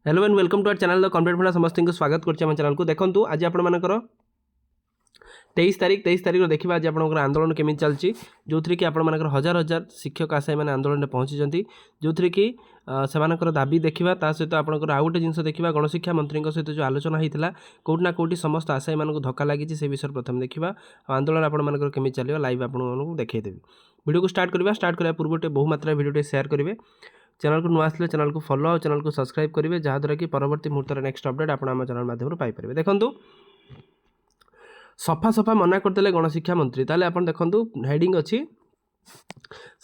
Hello and welcome to our channel the confident Funda समस्त को स्वागत करछि हम चैनल को देखंतु आज आपण मानकर 23 तारीख देखा आज आपंकर आंदोलन केमी चलती जो थी कि आपर हजार हजार शिक्षक आशायी मैंने आंदोलन में पहुँची जो थी कि से दाबी देखा ता सहित आपंकर आउ गोटे जिन देखा गणशिक्षा मंत्री सहित जो आलोचना होता कौटना कौटी समस्त आशायी मानक धक्का लगी से विषय प्रथम देखा आंदोलन आपर केमी चलो लाइव आपको देखदेवी वीडियो को स्टार्ट करने पूर्व बहुमात्रा वीडियो शेयर करेंगे चैनल को नुआ आसले चैनल को फॉलो और चैनल को सब्सक्राइब करेंगे जहाँद्वारा कि परवर्ती मुहूर्त नेक्स्ट अपडेट आप चैनल माध्यम पाइपर देखूँ सफा सफा मना करते गणशिक्षा मंत्री ताले आप देखूँ हेडिंग अच्छी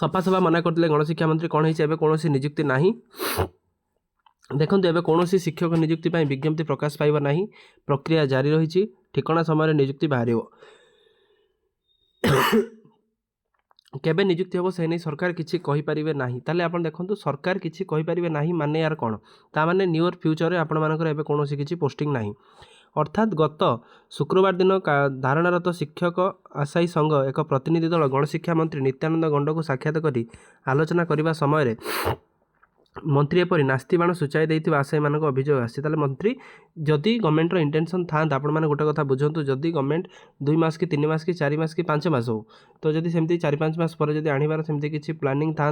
सफा सफा मना करते गणशिक्षा मंत्री कौन है कौन निजुक्ति ना देखते एवं कौन शिक्षक निजुक्ति विज्ञप्ति प्रकाश पाइब ना प्रक्रिया जारी रही ठिकना समय निजुक्ति बाहर केबे निजुक्ति हम से नहीं सरकार किसी कहींपारे ना ताले आप देखो सरकार किसी कहींपारे ना माने यार कौन ताने नियर फ्यूचर आपंकर कौन किसी पोस्टिंग ना अर्थात गत शुक्रवार दिन धारणारत शिक्षक आशायी संघ एक प्रतिनिधि दल गणशिक्षा मंत्री नित्यानंद गंड को साक्षात कर आलोचना करने समय मंत्री एपरी नास्ती बाण सूचाई देते आशायी मान अभियोग आसी मंत्री जदि गवर्नमेंटर इंटेंशन था आपण मैंने गोटे कथा बुझंतु जदि गवर्नमेंट 2 मास कि 3 मास कि 4 मास कि 5 मास हो तो जदि सेमती 4-5 मास पर जदि आणवार सेमती किसी प्लानिंग था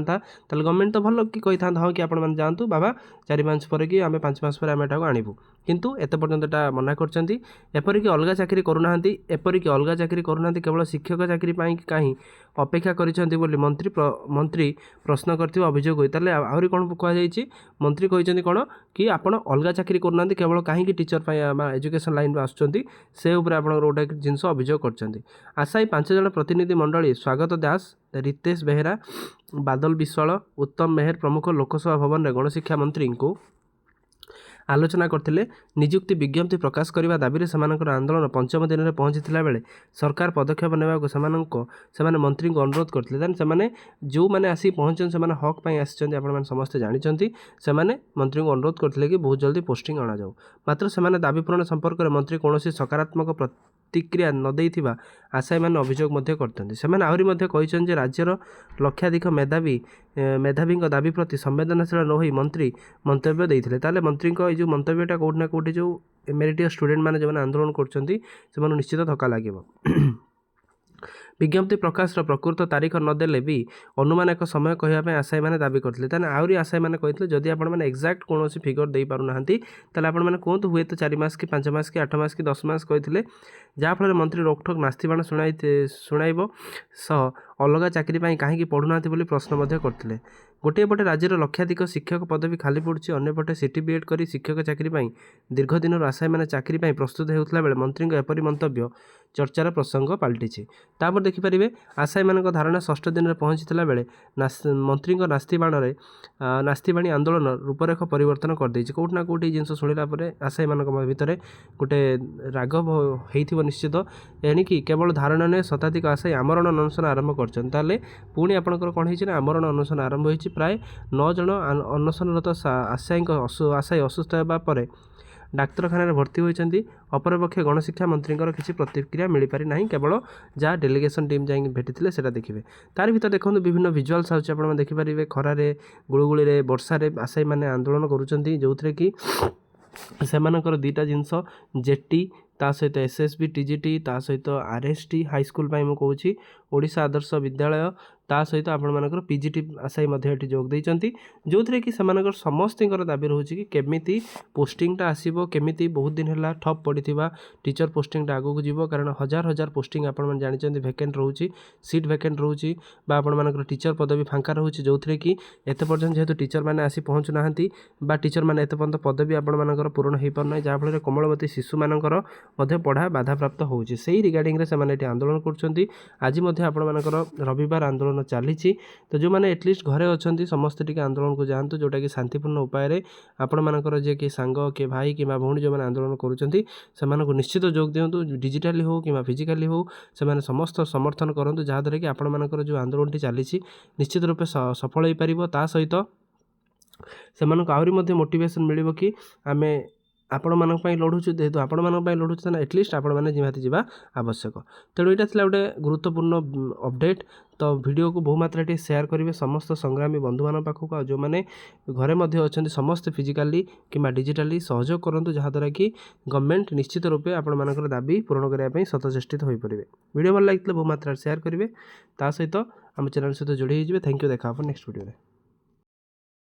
गवर्नमेंट तो भल कि कही था हाँ कि आपण जातु बाबा 4 मास पर कि आम 5 मास पर आम एटा आणबू किंतु एत पर्यंत मना करपरिक अलग चाकरी करूना एपरिक अलग चाकरी करूना केवल शिक्षक चाकरी कहीं अपेक्षा कर मंत्री प्रश्न कर अभियोग होता आहरी कौन कहुई मंत्री कहते कौन कि आप अलग चाकरी करूना केवल कहीं टीचर एजुकेशन लाइन में आसुँच से गोटे जिनस अभियोग कर आशायी 5 जन प्रतिनिधि मंडली स्वागत दास रितेश बेहेरा बादल विश्वाल उत्तम मेहर प्रमुख लोकसभा भवन में गणशिक्षा मंत्री को आलोचना करते निजुक्ति विज्ञप्ति प्रकाश करने दाबी से आंदोलन 5म दिन में पहुंची बेले सरकार पदक्षेप ने मंत्री को अनुरोध करते से जो मैंने आसिक पहुँचते से हक पर आसमें समस्ते जानते से मंत्री को अनुरोध करते कि बहुत जल्दी पोस्टिंग अणाऊ मात्र से दाबी पूरण संपर्क में मंत्री कौन सकारात्मक प्रतिक्रिया नदे आशायी मैंने अभियोग करते हैं आहरी राज्यर लक्षाधिक मेधावी दाबी प्रति संवेदनशील न हो मंत्री मंतव्य देते ताले मंत्री जो मंतव्यटा कौटना कौटी जो मेरिटियस स्टूडेंट मैंने जो आंदोलन कर निश्चित धक्का लगे विज्ञप्ति प्रकाश प्रकृत तारीख नदेले भी अनुमान एक समय कहवाई आशायी मैंने दाबी करते आहरी आशायी मैंने कहते जदि आपने एक्जाक्ट कौन फिगर दे पारना आपने कहतु हुए तो 4 मास कि 5 मास कि 8 मास कि 10 मास कहते जहाँफल मंत्री रोकठोक नास्तीबाण शुणाइब सह अलग चाकरी कहीं पढ़ुना प्रश्न करते गोटे पटे राज्यर लक्षाधिक शिक्षक पदवी खाली पड़ी अंपटे सीटी बीएड कर शिक्षक चाकरी दीर्घ दिन आशायी मैंने चाकरी प्रस्तुत होता बेले मंत्री एपरी मंतव्य चर्चार प्रसंग पलटि तापर देखिपारे आशायी मान धारणा 6 दिन में पहुँची बेले मंत्री नास्तीबाणी आंदोलन रूपरेख परिवर्तन करदे कौटना कौटी जिन शुणिला आशायी मान भितर गोटे राग हो निश्चित एणिकी केवल धारणा नुहे शताधिक आशायी आमरण अनशन आरंभ कर पुणी आपंकर कौन हो आमरण अनशन आरंभ हो प्राय 9 जन अनशनरत आशायी असुस्थ होगापर डाक्तखाना भर्ती होती अपरपक्षे गणशिक्षा मंत्री किसी प्रतिक्रिया मिल पारि ना केवल जहाँ डेलीगेशन टीम जा भेटी से देखिए तार भर देखो विभिन्न विजुआल्स आप देखिपारे खरारे गुड़गुड़ी वर्षा आशायी मैंने आंदोलन करुँच जो थे कि सेमानकर 2टा जिनस जेटी ता सहित एसएसबी टीजीटी ता सहित आरएसटी हाईस्कूल मुझे ओडिशा आदर्श विद्यालय ता सहित आपर पीजीटी आशायी जोग देती जो थे कि समस्त दाबी रोचे कि केमी पोस्टिंगटा आसो केमी बहुत दिन है ठप पड़ी टीचर पोस्टिंगटा आगू जीव कारण हजार हजार पोस्टिंग आप जानते वैकेंट रोचे सीट वैकेंट रोचे आपर टीचर पदवी फांका रोचे जो थे कि एत पर्यटन जेहेतु टीचर मैंने आसी पहुँचुना टीचर मैंने एत पर्यटन पदवी आपर पूरण हो पारना जहाँफल कोमलवती शिशु मानकर पढ़ा बाधाप्राप्त होची से रिगार्डिंग से आंदोलन कर आज रविवार आंदोलन चली तो जो मैंने एटलिस्ट घरे अच्छा समस्त टी आंदोलन को जातु जोटा कि शांतिपूर्ण उपाय आपण मानकर जे कि सांग कि भाई कि भौणी जो मैंने आंदोलन करूँ निश्चित जोग दिंतु डिजिटाली हो कि फिजिकाली हो से समस्त समर्थन करूँ जहाँद्वारा कि आपण मानकर जो आंदोलन चली निश्चित रूपे सफल हो पार ता सहित से आहरी मोटिवेशन मिल कि आमे ଆପଣମାନଙ୍କ ପାଇଁ ଲଢ଼ୁଛୁ, ଯେହେତୁ ଆପଣମାନଙ୍କ ପାଇଁ ଲଢ଼ୁଛୁ ତାହେଲେ ଏଟଲିଷ୍ଟ ଆପଣମାନେ ନିହାତି ଯିବା ଆବଶ୍ୟକ। ତେଣୁ ଏଇଟା ଥିଲା ଗୋଟେ ଗୁରୁତ୍ୱପୂର୍ଣ୍ଣ ଅପଡ଼େଟ୍। ତ ଭିଡ଼ିଓକୁ ବହୁ ମାତ୍ରାରେ ଟିକେ ସେୟାର କରିବେ ସମସ୍ତ ସଂଗ୍ରାମୀ ବନ୍ଧୁମାନଙ୍କ ପାଖକୁ, ଆଉ ଯେଉଁମାନେ ଘରେ ମଧ୍ୟ ଅଛନ୍ତି ସମସ୍ତେ ଫିଜିକାଲି କିମ୍ବା ଡିଜିଟାଲି ସହଯୋଗ କରନ୍ତୁ, ଯାହାଦ୍ୱାରା କି ଗଭର୍ଣ୍ଣମେଣ୍ଟ ନିଶ୍ଚିତ ରୂପେ ଆପଣମାନଙ୍କର ଦାବି ପୂରଣ କରିବା ପାଇଁ ସତଚେଷ୍ଟିତ ହୋଇପାରିବେ। ଭିଡ଼ିଓ ଭଲ ଲାଗିଥିଲେ ବହୁ ମାତ୍ରାରେ ସେୟାର କରିବେ, ତା ସହିତ ଆମ ଚ୍ୟାନେଲ୍ ସହିତ ଯୋଡ଼ି ହୋଇଯିବେ। ଥ୍ୟାଙ୍କ ୟୁ, ଦେଖା ହେବ ନେକ୍ସଟ ଭିଡ଼ିଓରେ।